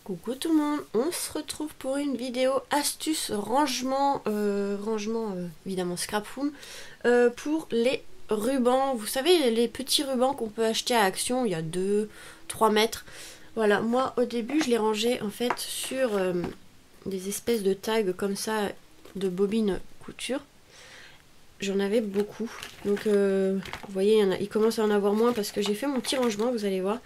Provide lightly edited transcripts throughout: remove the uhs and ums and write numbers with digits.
Coucou tout le monde, on se retrouve pour une vidéo astuce rangement, évidemment scrap room, pour les rubans. Vous savez les petits rubans qu'on peut acheter à Action, il y a 2-3 mètres. Voilà, moi au début je les rangeais en fait sur des espèces de tags comme ça de bobines couture. J'en avais beaucoup, donc vous voyez il commence à en avoir moins parce que j'ai fait mon petit rangement, vous allez voir.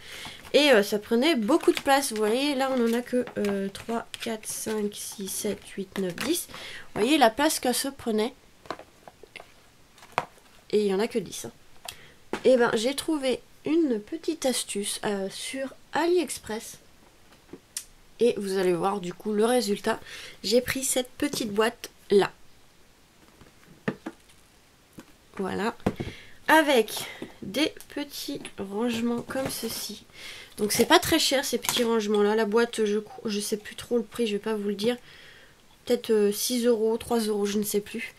Et ça prenait beaucoup de place, vous voyez, là on en a que 3, 4, 5, 6, 7, 8, 9, 10. Vous voyez la place que ça prenait. Et il n'y en a que 10. Et ben j'ai trouvé une petite astuce sur AliExpress. Et vous allez voir du coup le résultat. J'ai pris cette petite boîte là. Voilà. Avec des petits rangements comme ceci. Donc c'est pas très cher ces petits rangements là. La boîte je sais plus trop le prix, je vais pas vous le dire. Peut-être 6 euros, 3 euros, je ne sais plus.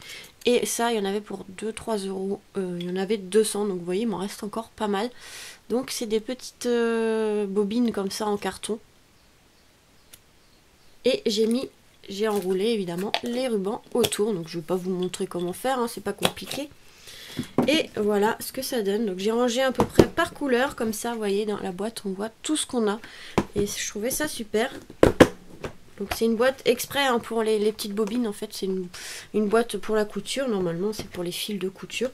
Et ça il y en avait pour 2-3 euros. Il y en avait 200, donc vous voyez il m'en reste encore pas mal. Donc c'est des petites bobines comme ça en carton. Et j'ai enroulé évidemment les rubans autour. Donc je vais pas vous montrer comment faire, hein, c'est pas compliqué. Et voilà ce que ça donne. Donc j'ai rangé à peu près par couleur, comme ça, vous voyez, dans la boîte, on voit tout ce qu'on a. Et je trouvais ça super. Donc c'est une boîte exprès hein, pour les petites bobines, en fait. C'est une boîte pour la couture, normalement c'est pour les fils de couture.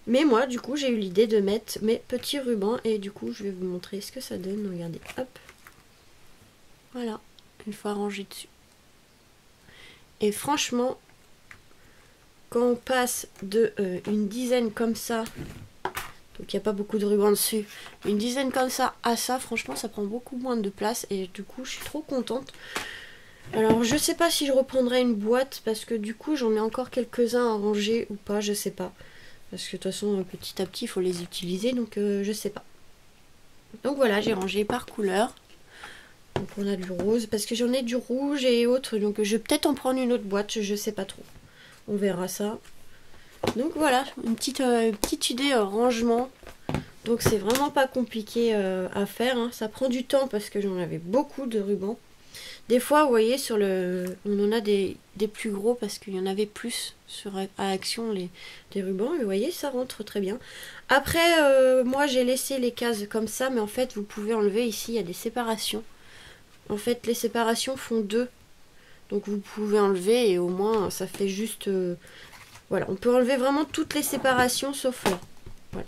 Mais moi, du coup, j'ai eu l'idée de mettre mes petits rubans. Et du coup, je vais vous montrer ce que ça donne. Regardez, hop. Voilà, une fois rangé dessus. Et franchement, quand on passe de une dizaine comme ça, donc il n'y a pas beaucoup de ruban dessus, une dizaine comme ça à ça, franchement ça prend beaucoup moins de place et du coup je suis trop contente. Alors je sais pas si je reprendrai une boîte parce que du coup j'en ai encore quelques-uns à ranger ou pas, je sais pas. Parce que de toute façon petit à petit il faut les utiliser, donc je sais pas. Donc voilà, j'ai rangé par couleur. Donc on a du rose, parce que j'en ai du rouge et autres, donc je vais peut-être en prendre une autre boîte, je sais pas trop. On verra ça. Donc voilà, une petite idée rangement. Donc c'est vraiment pas compliqué à faire. Hein. Ça prend du temps parce que j'en avais beaucoup de rubans. Des fois, vous voyez, on en a des plus gros parce qu'il y en avait plus à Action des rubans. Et vous voyez, ça rentre très bien. Après, moi j'ai laissé les cases comme ça, mais en fait, vous pouvez enlever ici, il y a des séparations. En fait, les séparations font 2. Donc vous pouvez enlever et au moins ça fait juste... voilà, on peut enlever vraiment toutes les séparations sauf là. Voilà.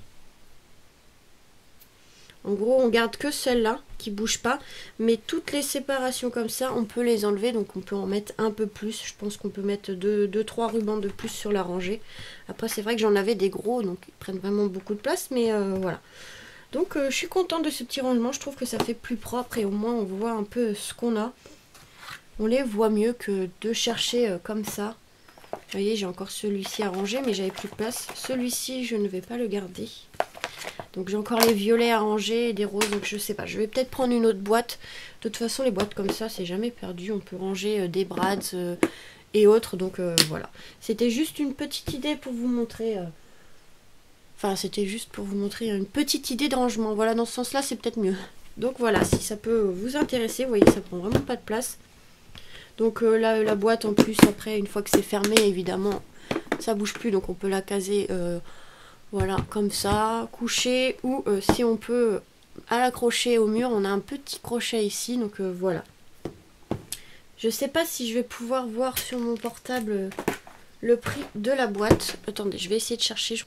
En gros, on garde que celle-là qui bouge pas, mais toutes les séparations comme ça, on peut les enlever, donc on peut en mettre un peu plus. Je pense qu'on peut mettre 2-3 rubans de plus sur la rangée. Après, c'est vrai que j'en avais des gros, donc ils prennent vraiment beaucoup de place, mais voilà. Donc je suis contente de ce petit rangement, je trouve que ça fait plus propre et au moins on voit un peu ce qu'on a. On les voit mieux que de chercher comme ça. Vous voyez, j'ai encore celui-ci à ranger, mais j'avais plus de place. Celui-ci, je ne vais pas le garder. Donc j'ai encore les violets à ranger et des roses, donc je sais pas. Je vais peut-être prendre une autre boîte. De toute façon, les boîtes comme ça, c'est jamais perdu. On peut ranger des brads et autres, donc voilà. C'était juste une petite idée pour vous montrer... Enfin, c'était juste pour vous montrer une petite idée de rangement. Voilà, dans ce sens-là, c'est peut-être mieux. Donc voilà, si ça peut vous intéresser, vous voyez, ça prend vraiment pas de place. Donc là, la boîte en plus, après, une fois que c'est fermé, évidemment, ça bouge plus. Donc on peut la caser, voilà, comme ça, coucher. Ou si on peut, à l'accrocher au mur, on a un petit crochet ici. Donc voilà. Je sais pas si je vais pouvoir voir sur mon portable le prix de la boîte. Attendez, je vais essayer de chercher.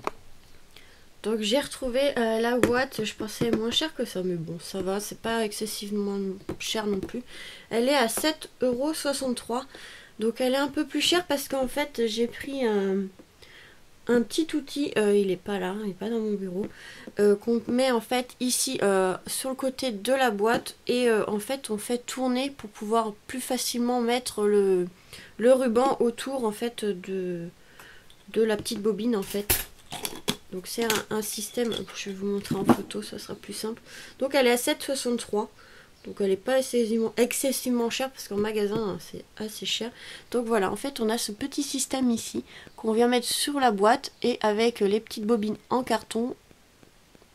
Donc j'ai retrouvé la boîte, je pensais moins cher que ça, mais bon ça va, c'est pas excessivement cher non plus. Elle est à 7,63 €, donc elle est un peu plus chère parce qu'en fait j'ai pris un petit outil, il est pas là, il est pas dans mon bureau, qu'on met en fait ici sur le côté de la boîte et en fait on fait tourner pour pouvoir plus facilement mettre le ruban autour en fait de la petite bobine en fait. Donc c'est un système, je vais vous montrer en photo, ça sera plus simple. Donc elle est à 7,63 €, donc elle n'est pas excessivement chère parce qu'en magasin c'est assez cher. Donc voilà, en fait on a ce petit système ici qu'on vient mettre sur la boîte et avec les petites bobines en carton,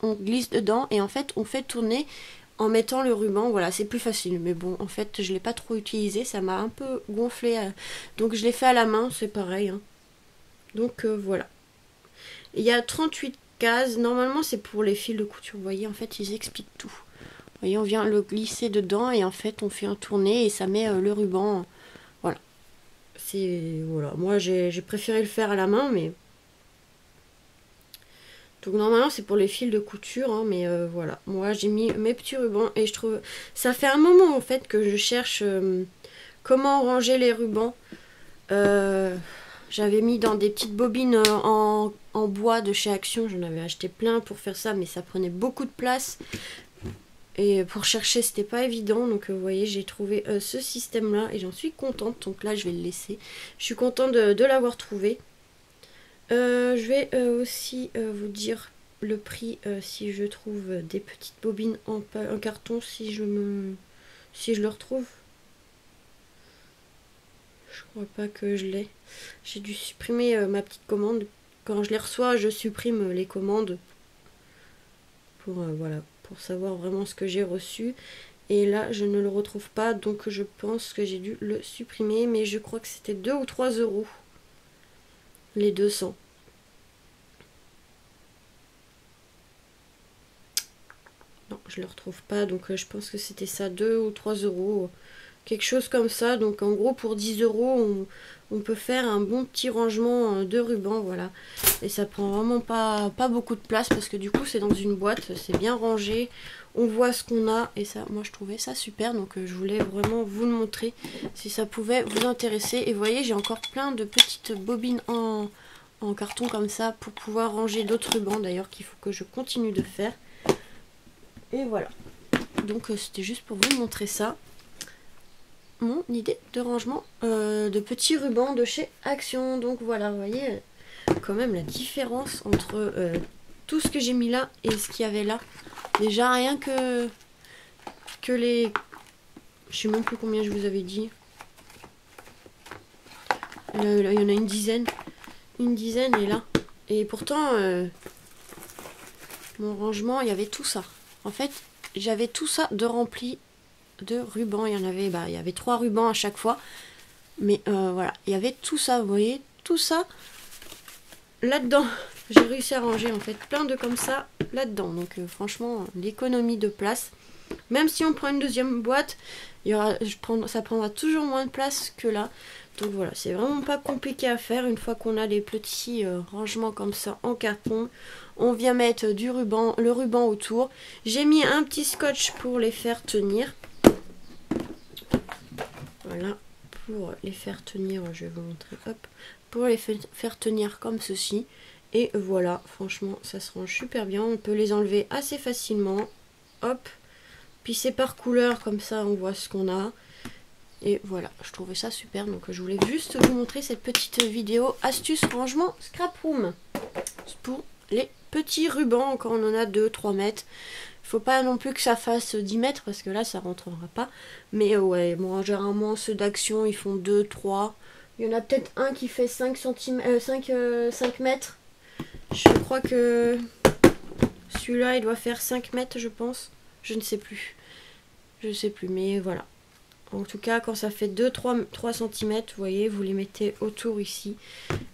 on glisse dedans et en fait on fait tourner en mettant le ruban. Voilà, c'est plus facile. Mais bon, en fait, je l'ai pas trop utilisé. Ça m'a un peu gonflé. Donc je l'ai fait à la main, c'est pareil. Hein. Donc voilà. Il y a 38 cases. Normalement, c'est pour les fils de couture. Vous voyez, en fait, ils expliquent tout. Vous voyez, on vient le glisser dedans et en fait, on fait un tourné et ça met le ruban. Voilà. Voilà. Moi, j'ai préféré le faire à la main, mais... Donc normalement c'est pour les fils de couture, hein, mais voilà. Moi j'ai mis mes petits rubans et je trouve... Ça fait un moment en fait que je cherche comment ranger les rubans. J'avais mis dans des petites bobines en bois de chez Action. J'en avais acheté plein pour faire ça, mais ça prenait beaucoup de place. Et pour chercher c'était pas évident. Donc vous voyez, j'ai trouvé ce système là et j'en suis contente. Donc là je vais le laisser. Je suis contente de l'avoir trouvé. Je vais aussi vous dire le prix si je trouve des petites bobines en carton, si je le retrouve. Je crois pas que je l'ai. J'ai dû supprimer ma petite commande. Quand je les reçois, je supprime les commandes pour voilà, pour savoir vraiment ce que j'ai reçu. Et là, je ne le retrouve pas, donc je pense que j'ai dû le supprimer. Mais je crois que c'était 2 ou 3 euros. Les 200. Non, je le retrouve pas, donc je pense que c'était ça, 2 ou 3 euros. Quelque chose comme ça. Donc en gros, pour 10 euros, on peut faire un bon petit rangement de ruban, voilà. Et ça prend vraiment pas beaucoup de place, parce que du coup, c'est dans une boîte, c'est bien rangé. On voit ce qu'on a, et ça, moi je trouvais ça super, donc je voulais vraiment vous le montrer, si ça pouvait vous intéresser. Et vous voyez, j'ai encore plein de petites bobines en carton comme ça, pour pouvoir ranger d'autres rubans, d'ailleurs, qu'il faut que je continue de faire. Et voilà. Donc c'était juste pour vous montrer ça. Mon idée de rangement de petits rubans de chez Action. Donc voilà, vous voyez quand même la différence entre tout ce que j'ai mis là et ce qu'il y avait là. Déjà rien que les... Je sais même plus combien je vous avais dit. Là, il y en a une dizaine. Une dizaine et là. Et pourtant, mon rangement, il y avait tout ça. En fait, j'avais tout ça de rempli de rubans. Il y avait 3 rubans à chaque fois. Mais voilà, il y avait tout ça, vous voyez, tout ça là-dedans. J'ai réussi à ranger en fait plein de comme ça là-dedans. Donc franchement, l'économie de place. Même si on prend une deuxième boîte, ça prendra toujours moins de place que là. Donc voilà, c'est vraiment pas compliqué à faire. Une fois qu'on a les petits rangements comme ça en carton, on vient mettre le ruban autour. J'ai mis un petit scotch pour les faire tenir. Voilà, pour les faire tenir, je vais vous montrer, hop, pour les faire tenir comme ceci. Et voilà, franchement, ça se range super bien. On peut les enlever assez facilement. Hop, puis c'est par couleur, comme ça on voit ce qu'on a. Et voilà, je trouvais ça super. Donc je voulais juste vous montrer cette petite vidéo astuce rangement scrap room. Pour les petits rubans, quand on en a 2-3 mètres. Faut pas non plus que ça fasse 10 mètres, parce que là ça rentrera pas. Mais ouais, bon, généralement ceux d'Action ils font 2-3. Il y en a peut-être un qui fait 5 mètres. Je crois que celui-là il doit faire 5 mètres, je pense. Je ne sais plus. Je sais plus, mais voilà. En tout cas, quand ça fait 2-3 cm, vous voyez, vous les mettez autour ici.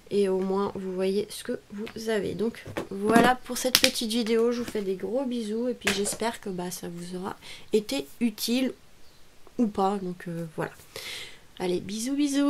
Et au moins, vous voyez ce que vous avez. Donc, voilà pour cette petite vidéo. Je vous fais des gros bisous. Et puis, j'espère que ça vous aura été utile ou pas. Donc, voilà. Allez, bisous, bisous.